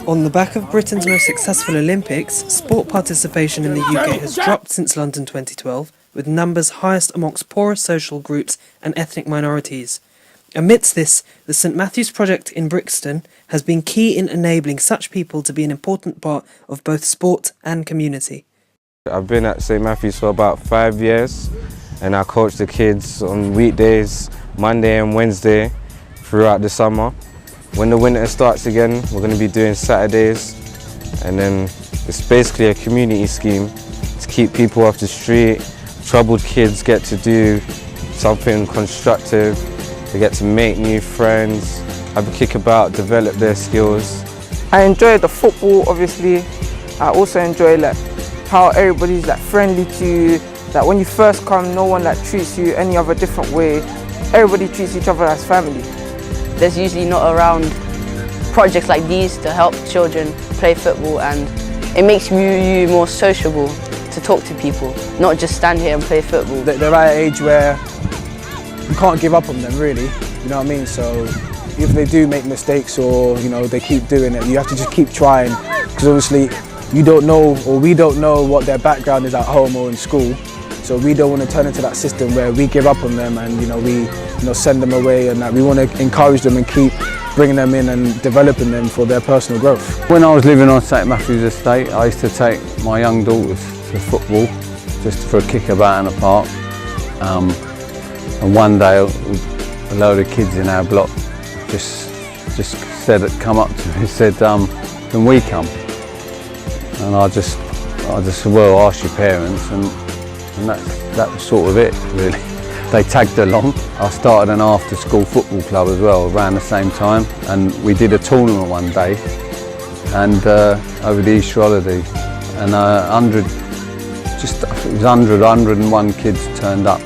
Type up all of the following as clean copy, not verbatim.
On the back of Britain's most successful Olympics, sport participation in the UK has dropped since London 2012, with numbers highest amongst poorer social groups and ethnic minorities. Amidst this, the St Matthew's Project in Brixton has been key in enabling such people to be an important part of both sport and community. I've been at St Matthew's for about 5 years, and I coach the kids on weekdays, Monday and Wednesday, throughout the summer. When the winter starts again, we're going to be doing Saturdays, and then it's basically a community scheme to keep people off the street. Troubled kids get to do something constructive, they get to make new friends, have a kickabout, develop their skills. I enjoy the football, obviously. I also enjoy how everybody's friendly to you. That when you first come, no one treats you any other different way. Everybody treats each other as family. There's usually not around projects like these to help children play football, and it makes you more sociable to talk to people, not just stand here and play football. They're at an age where you can't give up on them, really, you know what I mean? So if they do make mistakes or they keep doing it, you have to just keep trying, because obviously you don't know, or we don't know what their background is at home or in school. So we don't want to turn into that system where we give up on them and we send them away, and that we want to encourage them and keep bringing them in and developing them for their personal growth. When I was living on St Matthew's Estate, I used to take my young daughters to football, just for a kickabout in a park. And one day a load of kids in our block just come up to me and said, can we come? And I just said, well, ask your parents, and that was sort of it, really. They tagged along. I started an after-school football club as well around the same time, and we did a tournament one day, and over the Easter holiday, and 101 kids turned up.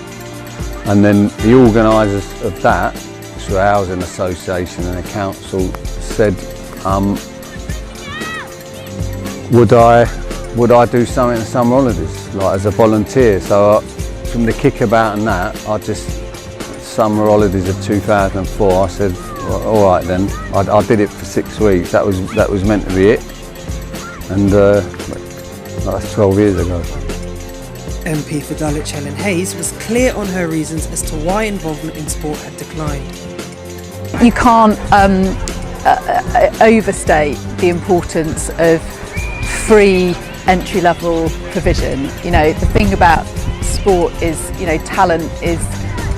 And then the organisers of that, which were a housing association and a council, said, would I do something in summer holidays, as a volunteer? So from the kickabout and that, summer holidays of 2004, I said, well, all right then. I did it for 6 weeks. That was meant to be it, and that's 12 years ago. MP for Dulwich Helen was clear on her reasons as to why involvement in sport had declined. You can't overstate the importance of free entry-level provision. The thing about sport is, talent is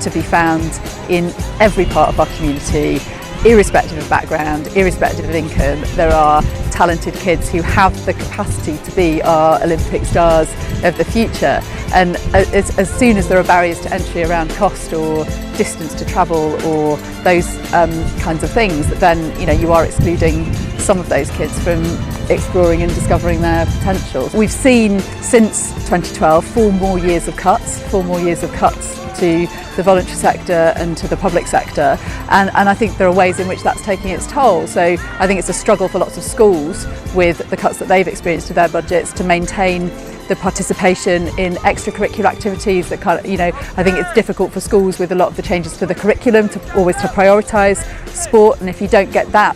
to be found in every part of our community, irrespective of background, irrespective of income. There are talented kids who have the capacity to be our Olympic stars of the future, and as soon as there are barriers to entry around cost or distance to travel or those kinds of things, then you are excluding some of those kids from exploring and discovering their potential. We've seen since 2012 4 more years of cuts to the voluntary sector and to the public sector, and I think there are ways in which that's taking its toll. So I think it's a struggle for lots of schools with the cuts that they've experienced to their budgets to maintain the participation in extracurricular activities that I think it's difficult for schools with a lot of the changes to the curriculum to prioritise sport, and if you don't get that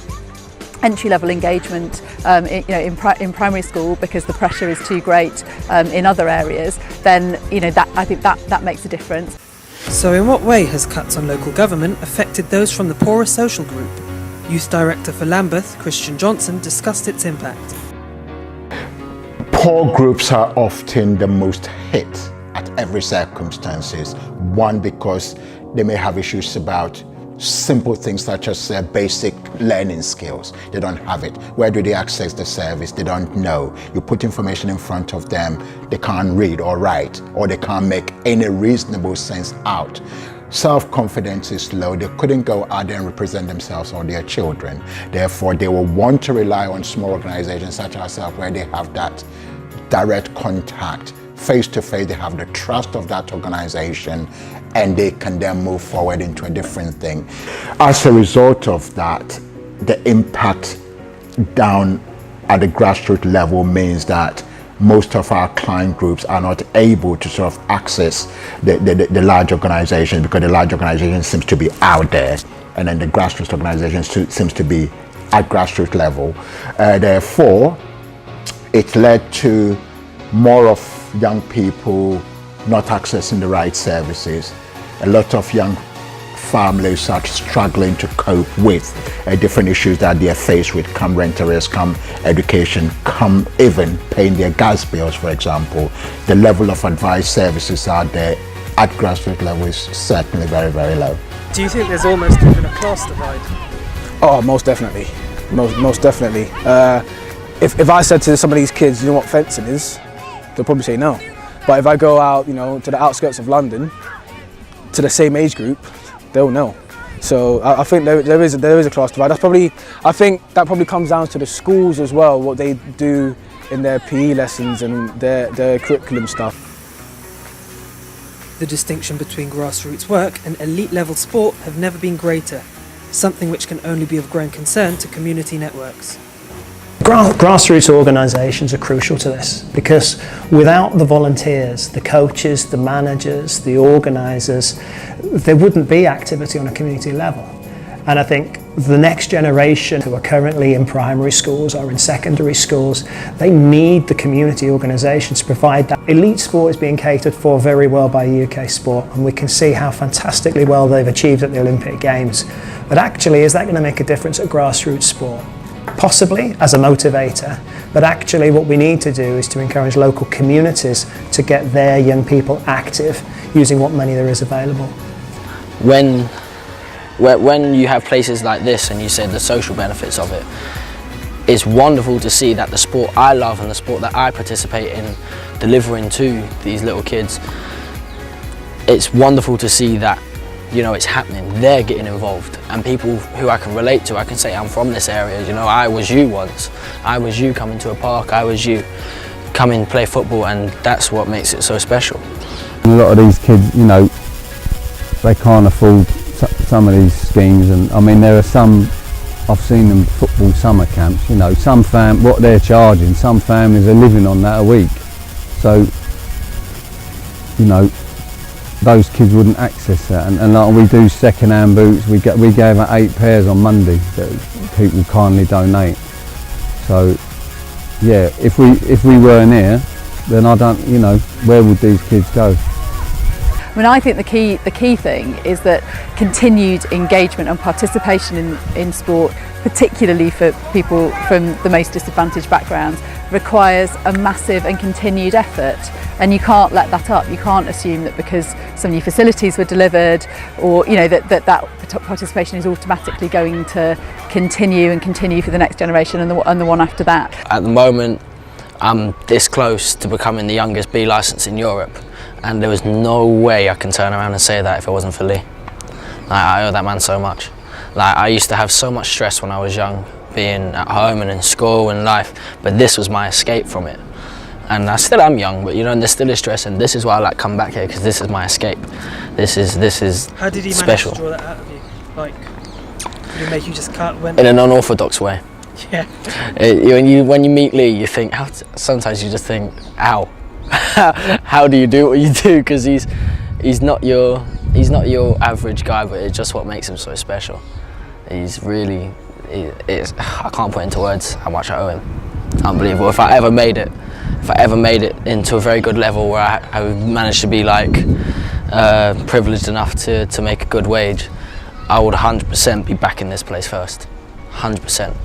entry-level engagement in primary school because the pressure is too great in other areas, then I think that makes a difference. So in what way has cuts on local government affected those from the poorer social group? Youth Director for Lambeth, Christian Johnson, discussed its impact. Poor groups are often the most hit at every circumstances. One, because they may have issues about simple things such as basic learning skills. They don't have it. Where do they access the service? They don't know. You put information in front of them, they can't read or write, or they can't make any reasonable sense out. Self-confidence is low. They couldn't go out there and represent themselves or their children. Therefore, they will want to rely on small organizations such as ourselves, where they have that direct contact, face-to-face. They have the trust of that organization, and they can then move forward into a different thing. As a result of that, the impact down at the grassroots level means that most of our client groups are not able to sort of access the large organization, because the large organization seems to be out there, and then the grassroots organization seems to be at grassroots level. Therefore, it led to more of young people not accessing the right services. A lot of young families are struggling to cope with different issues that they are faced with, come rent arrears, come education, come even paying their gas bills, for example. The level of advice services out there at grassroots level is certainly very, very low. Do you think there's almost even a class divide? Oh, most definitely. Most definitely. If I said to some of these kids, you know what fencing is, they'll probably say no. But if I go out, you know, to the outskirts of London, to the same age group, they'll know. So I think there is a class divide. I think that probably comes down to the schools as well, what they do in their PE lessons and their curriculum stuff. The distinction between grassroots work and elite level sport have never been greater, something which can only be of growing concern to community networks. Grassroots organisations are crucial to this, because without the volunteers, the coaches, the managers, the organisers, there wouldn't be activity on a community level. And I think the next generation who are currently in primary schools or in secondary schools, they need the community organisations to provide that. Elite sport is being catered for very well by UK Sport, and we can see how fantastically well they've achieved at the Olympic Games. But actually, is that going to make a difference at grassroots sport? Possibly as a motivator, but actually what we need to do is to encourage local communities to get their young people active using what money there is available. When you have places like this and you say the social benefits of it, it's wonderful to see that the sport I love and the sport that I participate in delivering to these little kids, it's wonderful to see that, you know, it's happening, they're getting involved, and people who I can relate to, I can say I'm from this area, you know, I was you once, I was you coming to a park, I was you coming to play football, and that's what makes it so special. A lot of these kids, you know, they can't afford some of these schemes, and I mean there are some, I've seen them football summer camps, you know, what they're charging, some families are living on that a week, so, you know, those kids wouldn't access that, and like we do second-hand boots, we gave out 8 pairs on Monday that people kindly donate. So yeah, if we weren't here, then I don't, you know, where would these kids go? I mean, I think the key thing is that continued engagement and participation in sport, particularly for people from the most disadvantaged backgrounds, requires a massive and continued effort, and you can't let that up. You can't assume that because some new facilities were delivered, or you know that participation is automatically going to continue for the next generation and the one after that. At the moment, I'm this close to becoming the youngest B licence in Europe, and there was no way I can turn around and say that if it wasn't for Lee. I owe that man so much. Like, I used to have so much stress when I was young, being at home and in school and life, but this was my escape from it. And I still am young, but you know, there's still a stress, and this is why I like come back here, because this is my escape. This is How did he special. Manage to draw that out of you? Like, did it make you just cut? In an unorthodox way. Yeah. When you meet Lee, you think, sometimes you just think, ow. How do you do what you do? Because he's not your average guy, but it's just what makes him so special. He's really, I can't put into words how much I owe him. Unbelievable. If I ever made it into a very good level where I managed to be like privileged enough to make a good wage, I would 100% be back in this place first. 100%.